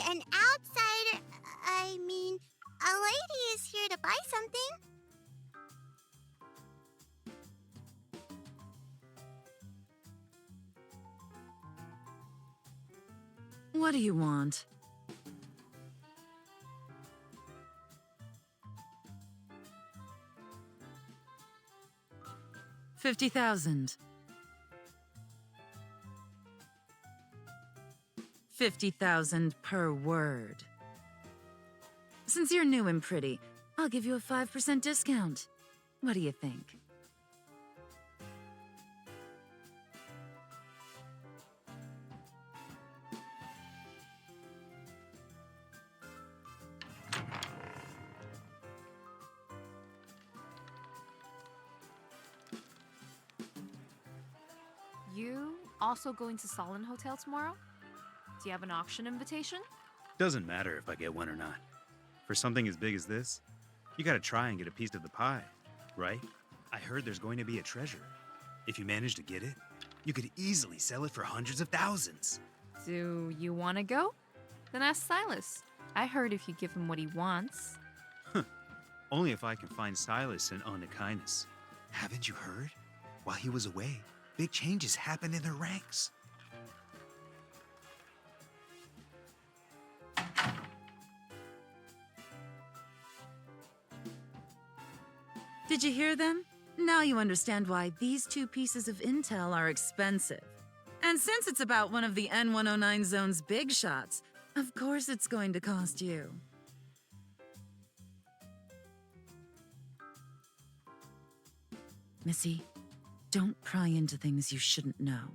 an outsider. I mean, a lady is here to buy something. What do you want? $50,000. 50,000 per word. Since you're new and pretty, I'll give you a 5% discount. What do you think? You also going to Solon Hotel tomorrow? Do you have an auction invitation? Doesn't matter if I get one or not. For something as big as this, you gotta try and get a piece of the pie, right? I heard there's going to be a treasure. If you manage to get it, you could easily sell it for hundreds of thousands. Do you want to go? Then ask SYLUS. I heard if you give him what he wants. Only if I can find SYLUS and Onychines. Haven't you heard? While he was away, big changes happened in their ranks. Did you hear them? Now you understand why these two pieces of intel are expensive. And since it's about one of the N109 zone's big shots, of course it's going to cost you. Missy, don't pry into things you shouldn't know.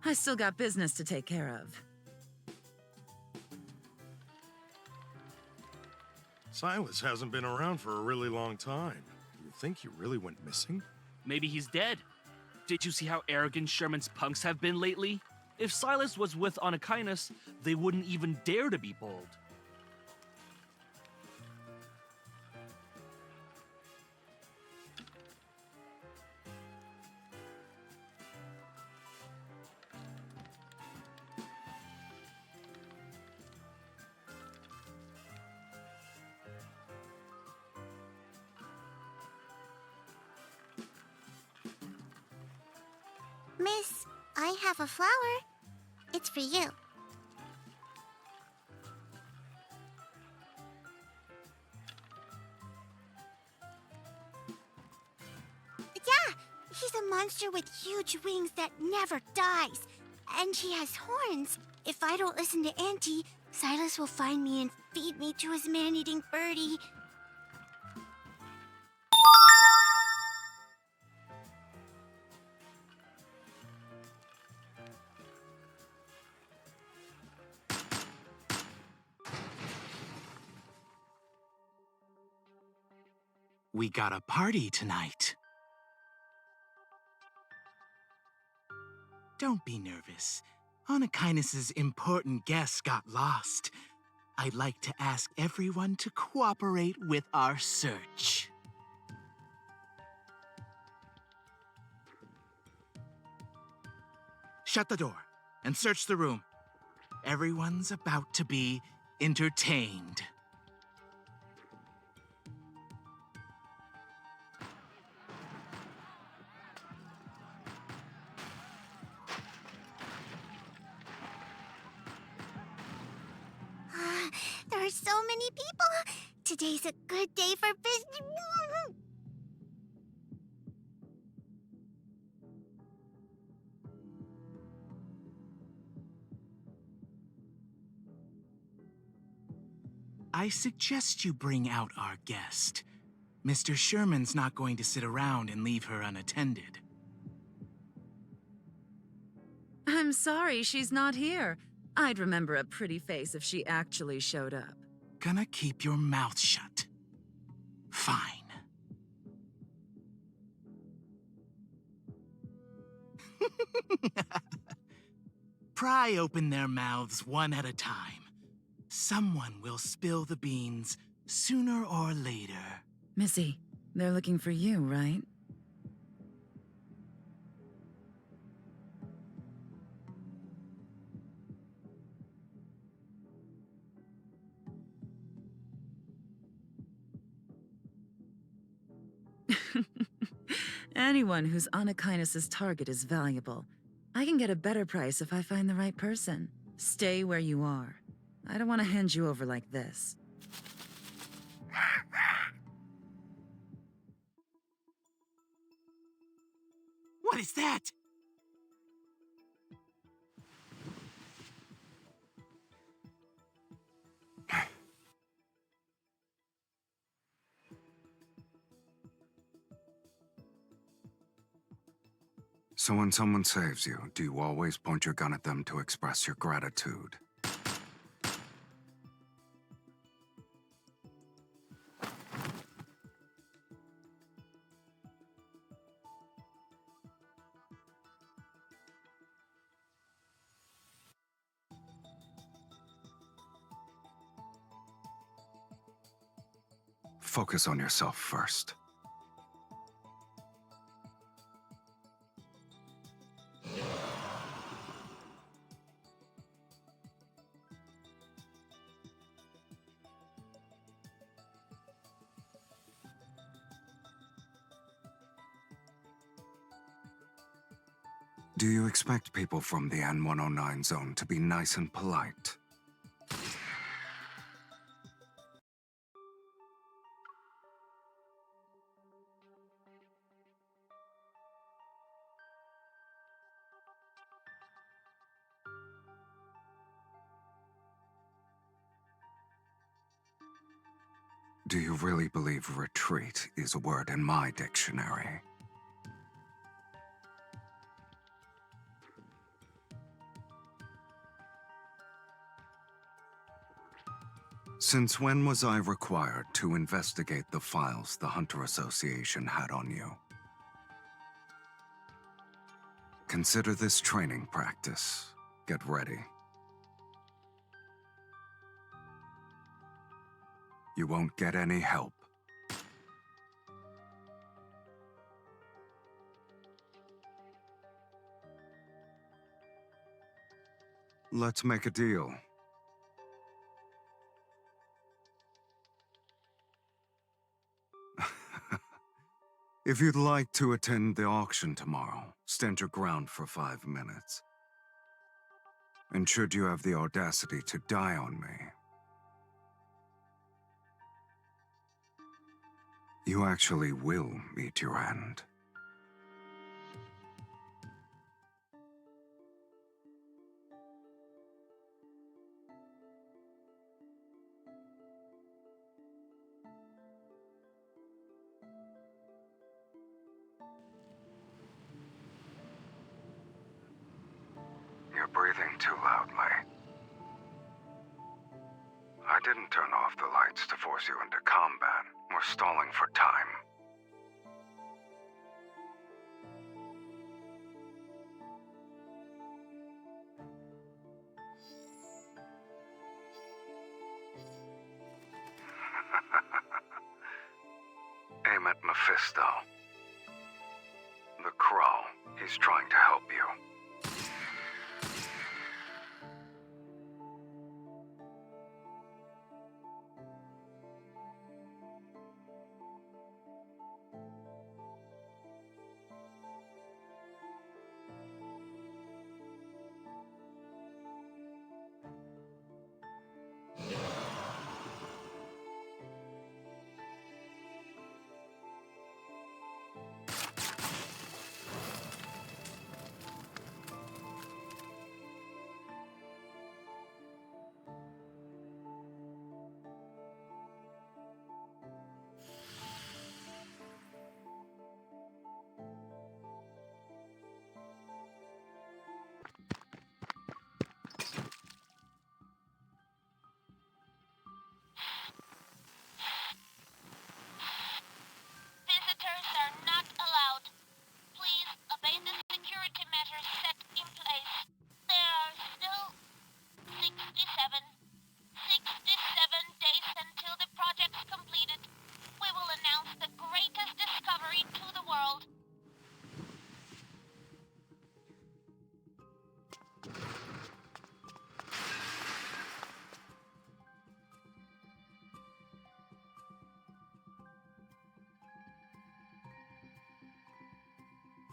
I still got business to take care of. SYLUS hasn't been around for a really long time. You think he really went missing? Maybe he's dead. Did you see how arrogant Sherman's punks have been lately? If SYLUS was with Onychines, they wouldn't even dare to be bold. Miss, I have a flower. It's for you. Yeah, he's a monster with huge wings that never dies. And he has horns. If I don't listen to Auntie, SYLUS will find me and feed me to his man-eating birdie. We got a party tonight. Don't be nervous. Onychines' important guest got lost. I'd like to ask everyone to cooperate with our search. Shut the door and search the room. Everyone's about to be entertained. There are so many people. Today's a good day for business. I suggest you bring out our guest. Mr. Sherman's not going to sit around and leave her unattended. I'm sorry she's not here. I'd remember a pretty face if she actually showed up. Gonna keep your mouth shut. Fine. Pry open their mouths one at a time. Someone will spill the beans sooner or later. Missy, they're looking for you, right? Anyone who's Anakainis' target is valuable. I can get a better price if I find the right person. Stay where you are. I don't want to hand you over like this. What is that? So when someone saves you, do you always point your gun at them to express your gratitude? Focus on yourself first. Do you expect people from the N109 zone to be nice and polite? Do you really believe retreat is a word in my dictionary? Since when was I required to investigate the files the Hunter Association had on you? Consider this training practice. Get ready. You won't get any help. Let's make a deal. If you'd like to attend the auction tomorrow, stand your ground for 5 minutes. And should you have the audacity to die on me, you actually will meet your end. You're breathing too loudly. I didn't turn off the lights to force you into combat. We're stalling for time. Aim at Mephisto. The Crow. He's trying to help you.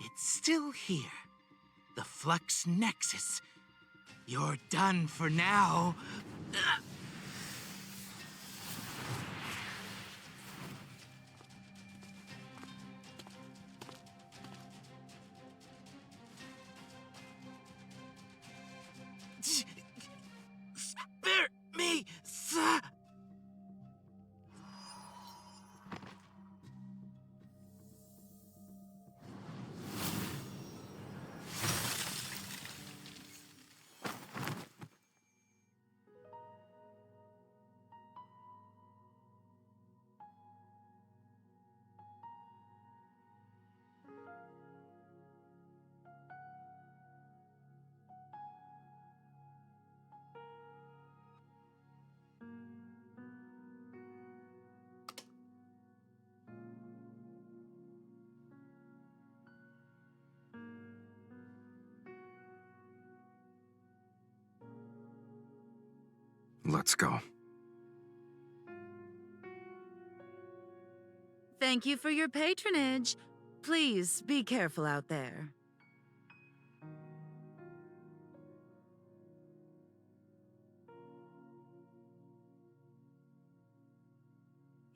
It's still here. The Flux Nexus. You're done for now. Spare me, sir. Let's go. Thank you for your patronage. Please be careful out there.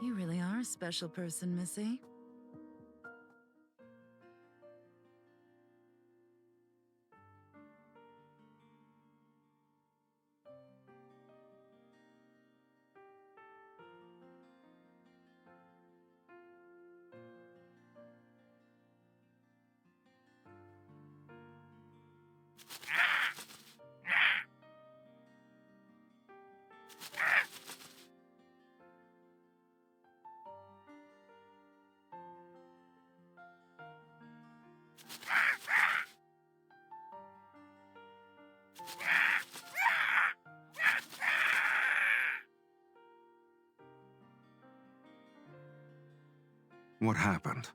You really are a special person, Missy. What happened?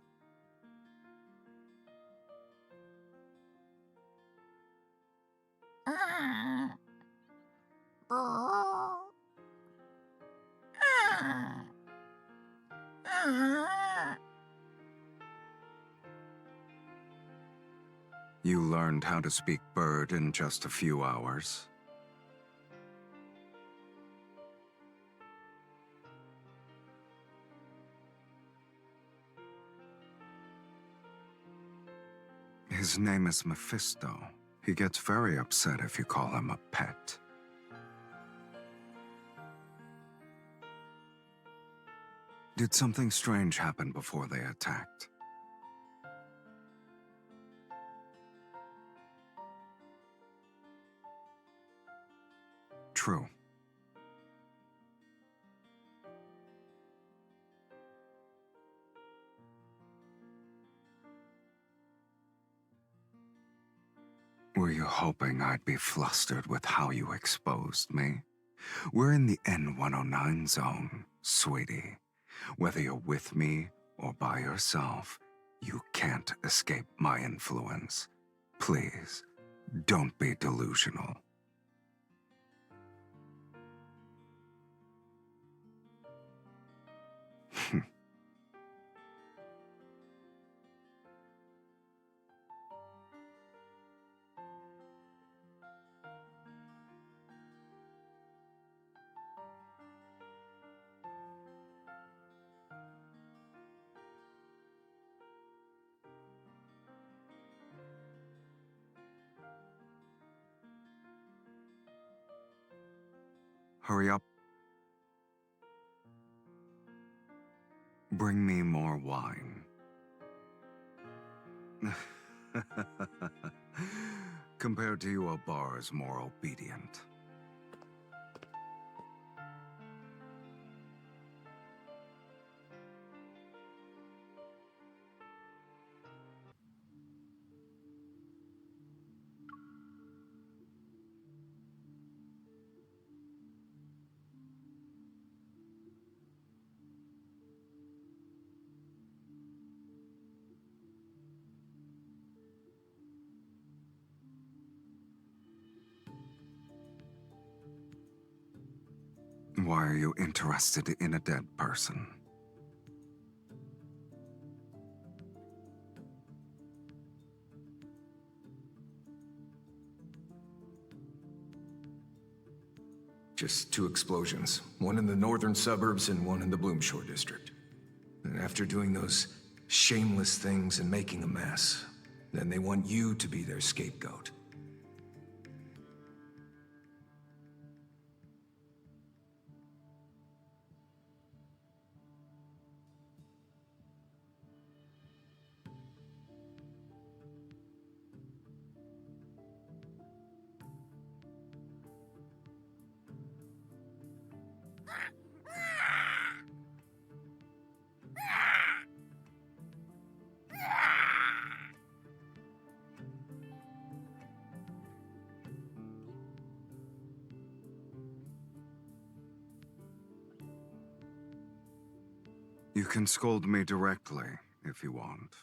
You learned how to speak bird in just a few hours? His name is Mephisto. He gets very upset if you call him a pet. Did something strange happen before they attacked? True. Were you hoping I'd be flustered with how you exposed me? We're in the N109 zone, sweetie. Whether you're with me or by yourself, you can't escape my influence. Please, don't be delusional. Hurry up. Bring me more wine. Compared to you, a bar is more obedient. Why are you interested in a dead person? Just 2 explosions. One in the northern suburbs and one in the Bloomshore district. And after doing those shameless things and making a mess, then they want you to be their scapegoat. You can scold me directly if you want.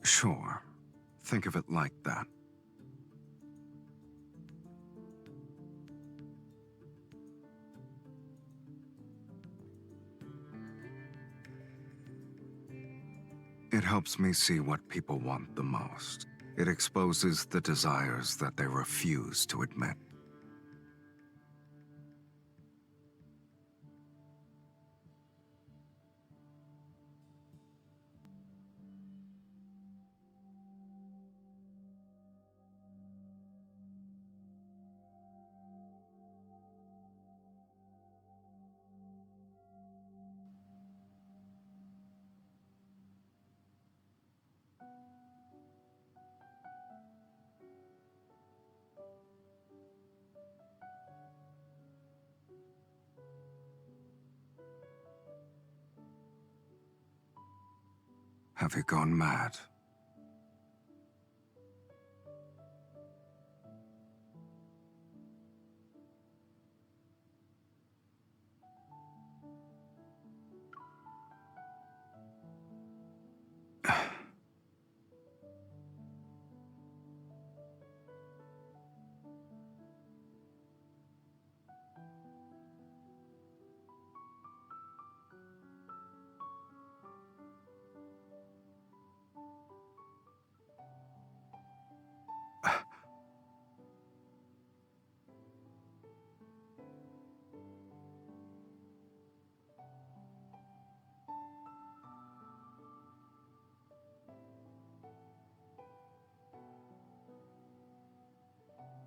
Sure. Think of it like that. It helps me see what people want the most. It exposes the desires that they refuse to admit. Have you gone mad?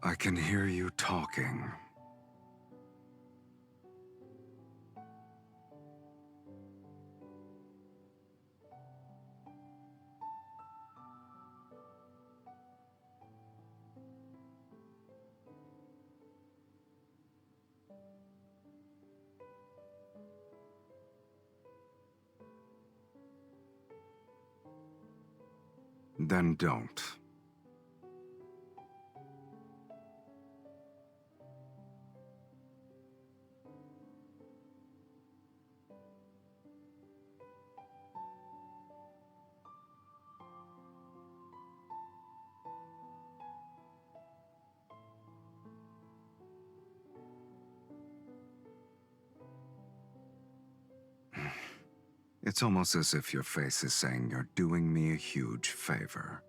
I can hear you talking. Then don't. It's almost as if your face is saying you're doing me a huge favor.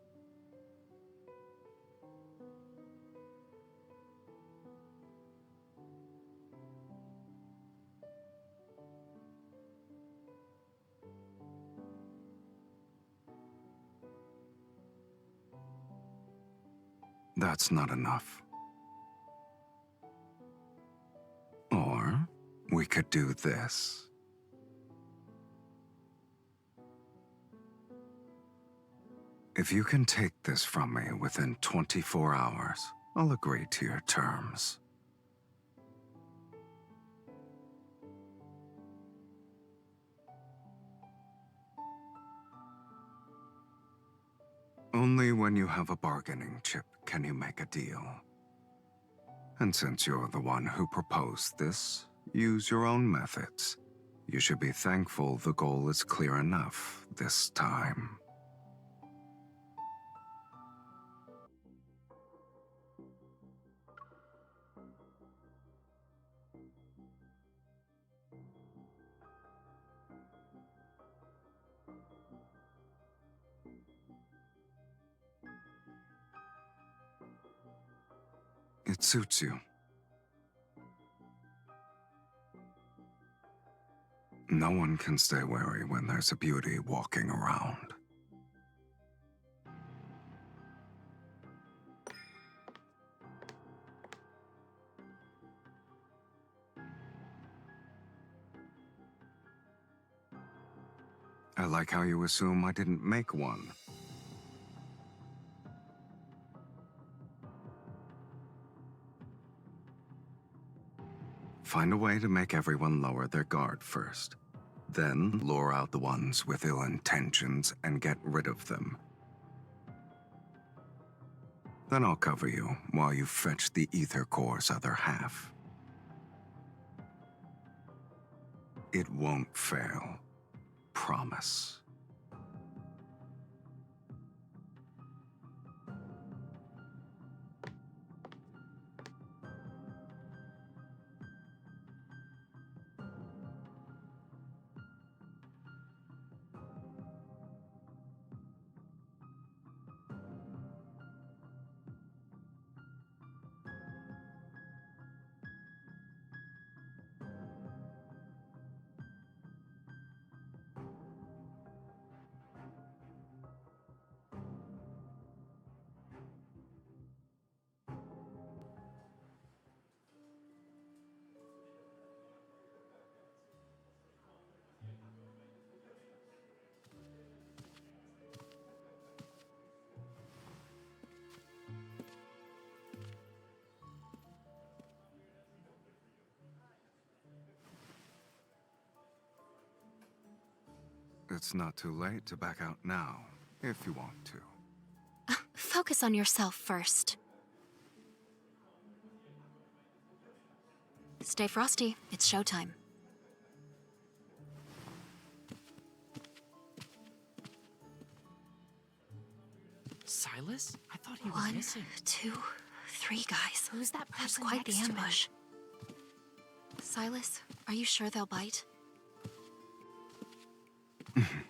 That's not enough. Or we could do this. If you can take this from me within 24 hours, I'll agree to your terms. Only when you have a bargaining chip can you make a deal. And since you're the one who proposed this, use your own methods. You should be thankful the goal is clear enough this time. It suits you. No one can stay wary when there's a beauty walking around. I like how you assume I didn't make one. Find a way to make everyone lower their guard first. Then lure out the ones with ill intentions and get rid of them. Then I'll cover you while you fetch the ether core's other half. It won't fail. Promise. It's not too late to back out now, if you want to. Focus on yourself first. Stay frosty. It's showtime. Silas? I thought he was 1, missing. 2, 3 guys. Who's that That's person quite the next to him? ambush. Silas, are you sure they'll bite?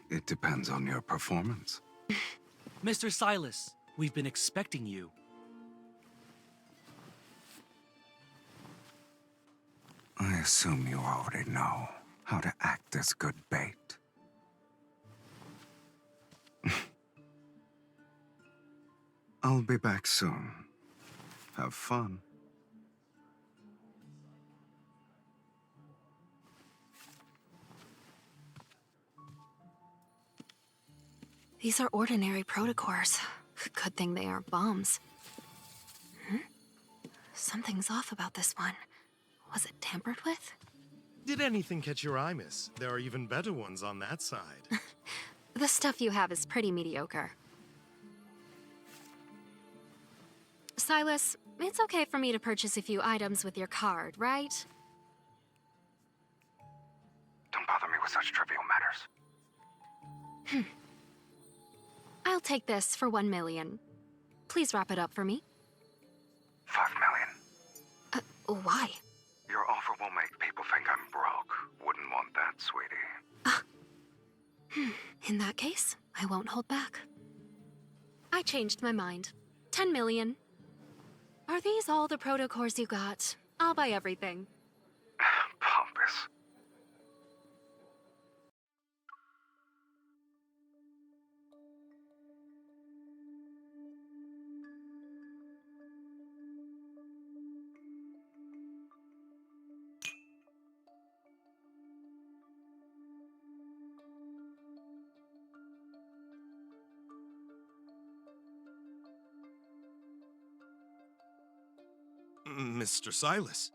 It depends on your performance. Mr. Silas, we've been expecting you. I assume you already know how to act as good bait. I'll be back soon. Have fun. These are ordinary protocors. Good thing they aren't bombs. Something's off about this one. Was it tampered with? Did anything catch your eye, miss? There are even better ones on that side. The stuff you have is pretty mediocre. Silas, it's okay for me to purchase a few items with your card, right? Don't bother me with such trivial matters. I'll take this for 1 million. Please wrap it up for me. 5 million. Why? Your offer will make people think I'm broke. Wouldn't want that, sweetie. In that case, I won't hold back. I changed my mind. 10 million. Are these all the protocors you got? I'll buy everything. Pompous. Mr. Silas.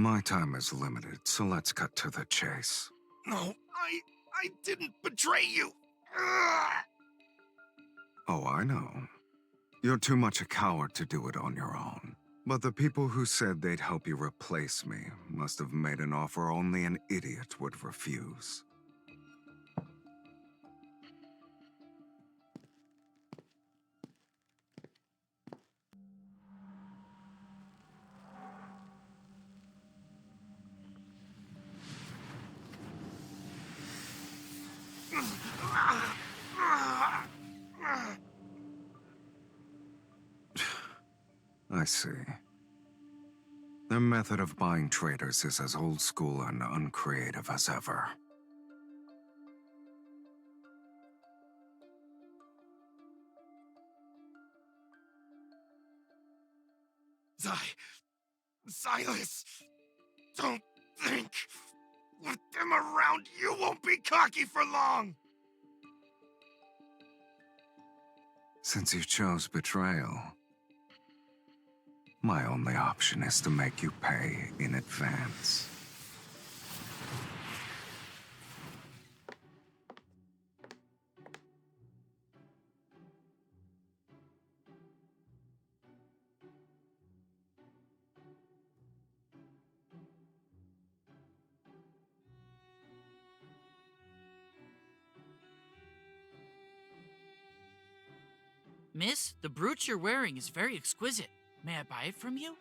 My time is limited, so let's cut to the chase. No, I didn't betray you. Ugh. Oh, I know. You're too much a coward to do it on your own. But the people who said they'd help you replace me must have made an offer only an idiot would refuse. I see. Their method of buying traders is as old school and uncreative as ever. Silas, don't think. With them around, you won't be cocky for long. Since you chose betrayal, my only option is to make you pay in advance. Miss, the brooch you're wearing is very exquisite. May I buy it from you?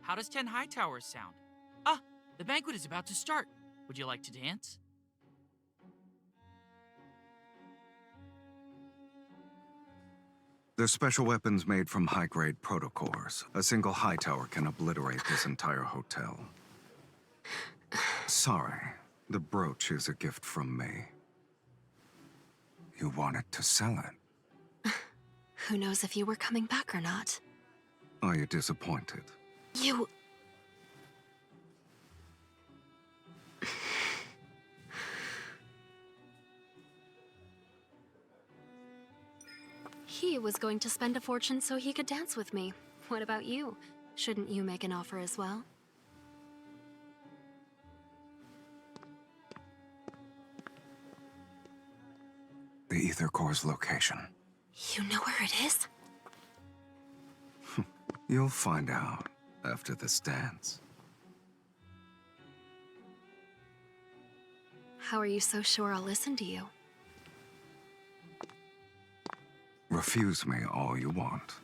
How does 10 Hightowers sound? Ah, the banquet is about to start. Would you like to dance? They're special weapons made from high-grade protocores. A single Hightower can obliterate this entire hotel. Sorry, the brooch is a gift from me. You wanted to sell it. Who knows if you were coming back or not? Are you disappointed? You... He was going to spend a fortune so he could dance with me. What about you? Shouldn't you make an offer as well? The Ether Core's location. You know where it is? You'll find out after this dance. How are you so sure I'll listen to you? Refuse me all you want.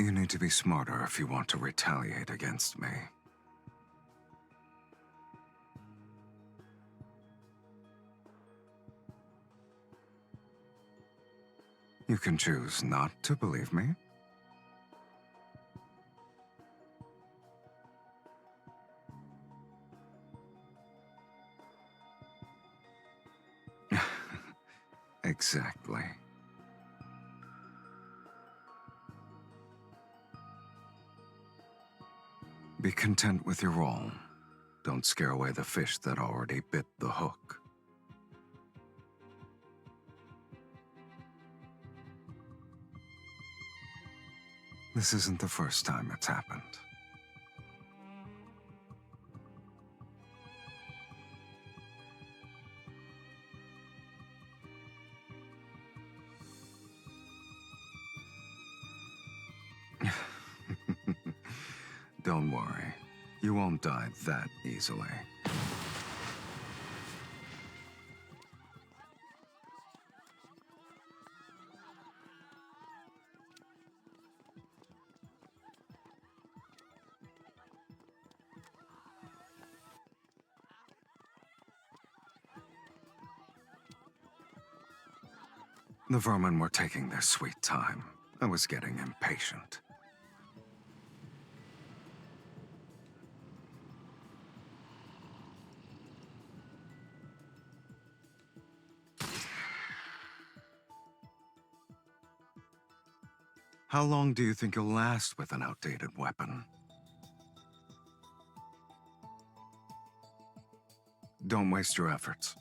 You need to be smarter if you want to retaliate against me. You can choose not to believe me. Exactly. Be content with your role. Don't scare away the fish that already bit the hook. This isn't the first time it's happened. Don't worry. You won't die that easily. The vermin were taking their sweet time. I was getting impatient. How long do you think you'll last with an outdated weapon? Don't waste your efforts.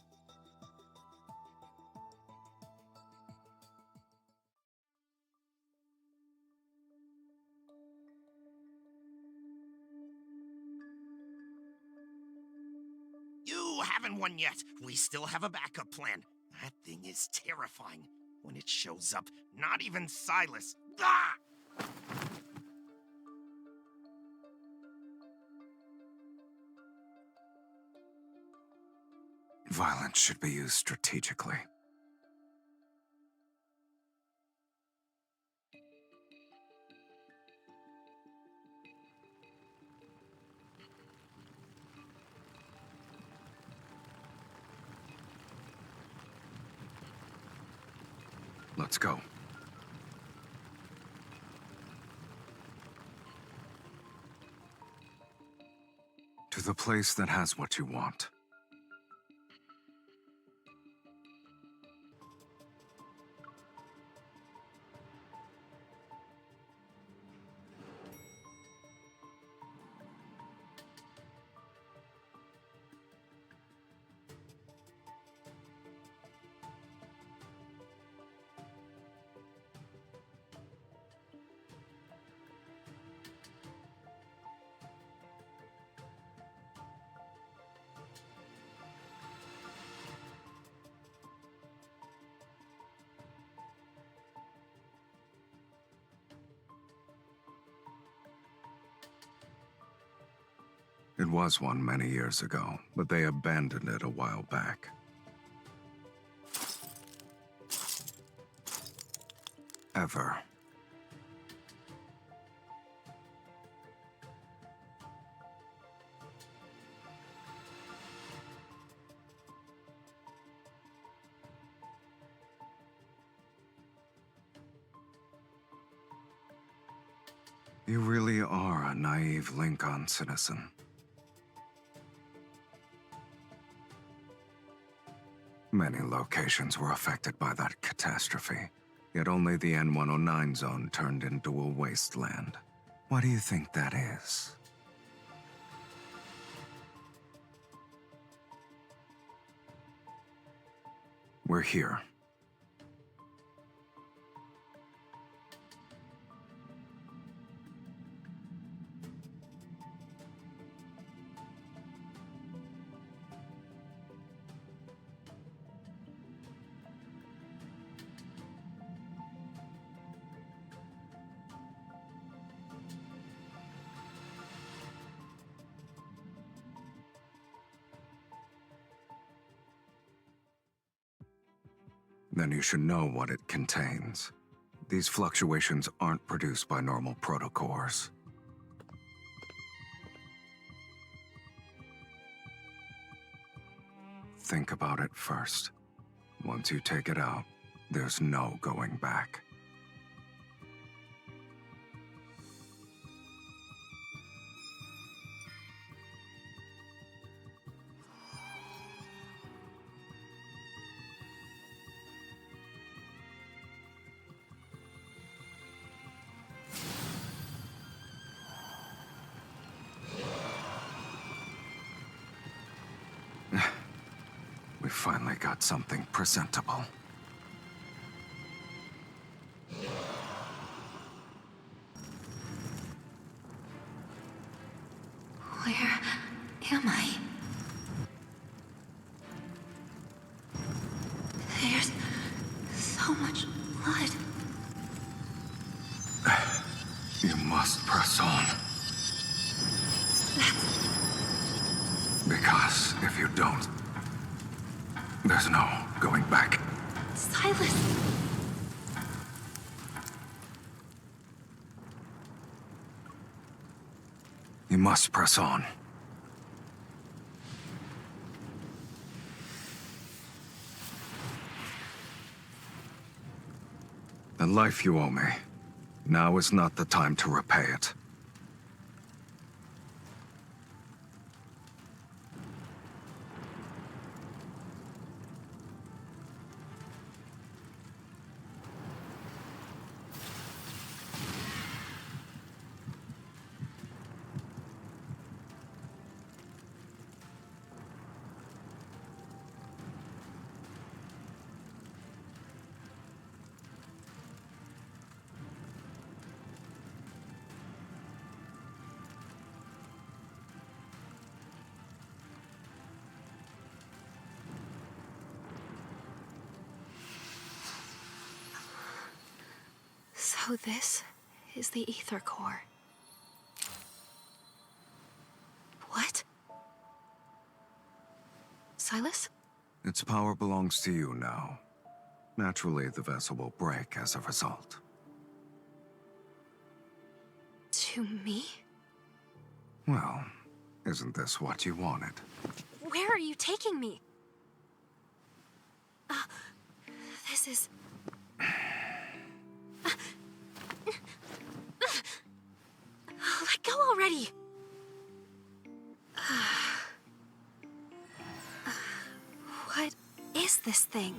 You haven't won yet. We still have a backup plan. That thing is terrifying. When it shows up, not even SYLUS. Ah! Violence should be used strategically. Let's go. To the place that has what you want. It was one many years ago, but they abandoned it a while back. Ever. You really are a naive Lincoln citizen. Many locations were affected by that catastrophe, yet only the N109 zone turned into a wasteland. Why do you think that is? We're here. Then you should know what it contains. These fluctuations aren't produced by normal protocores. Think about it first. Once you take it out, there's no going back. We finally got something presentable. Where am I? There's so much blood. You must press on. Because if you don't, there's no going back. SYLUS! You must press on. life you owe me. Now is not the time to repay it. So this is the ether core. What? Sylus? Its power belongs to you now. Naturally, the vessel will break as a result. To me? Well, isn't this what you wanted? Where are you taking me? This is... Let go already! What is this thing?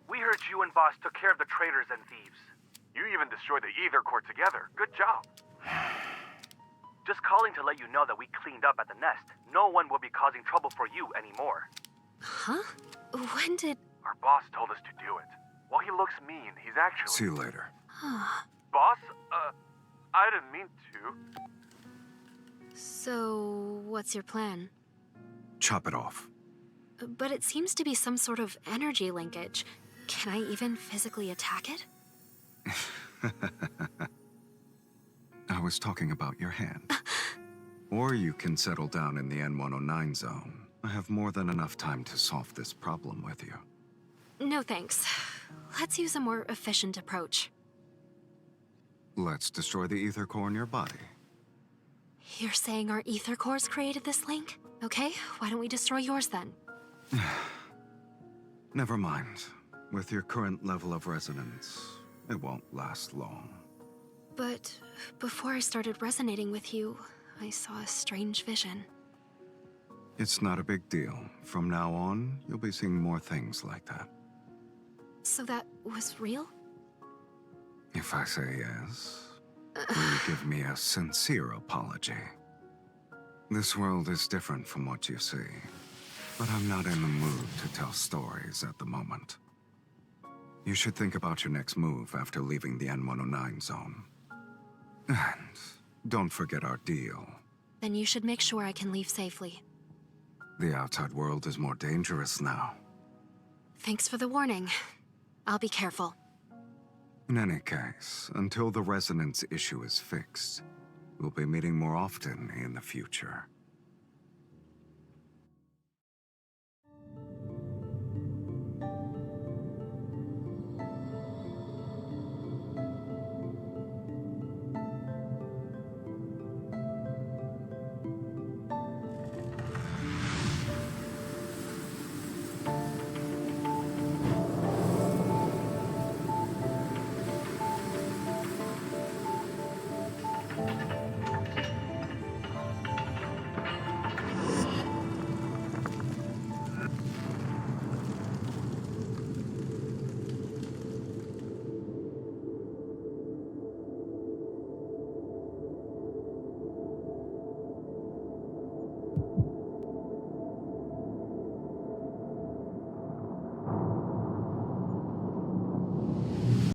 We heard you and Boss took care of the traitors and thieves. You even destroyed the ether core together. Good job. Just calling to let you know that we cleaned up at the nest. No one will be causing trouble for you anymore. Huh? When did... Our boss told us to do it. While he looks mean, he's actually... See you later. Boss? I didn't mean to. So, what's your plan? Chop it off. But it seems to be some sort of energy linkage. Can I even physically attack it? I was talking about your hand. Or you can settle down in the N109 zone. I have more than enough time to solve this problem with you. No thanks. Let's use a more efficient approach. Let's destroy the ether core in your body. You're saying our ether cores created this link? Okay, why don't we destroy yours then? Never mind. With your current level of resonance, it won't last long. But before I started resonating with you, I saw a strange vision. It's not a big deal. From now on, you'll be seeing more things like that. So that was real? If I say yes, will you give me a sincere apology? This world is different from what you see, but I'm not in the mood to tell stories at the moment. You should think about your next move after leaving the N109 zone. And don't forget our deal. Then you should make sure I can leave safely. The outside world is more dangerous now. Thanks for the warning. I'll be careful. In any case, until the resonance issue is fixed, we'll be meeting more often in the future.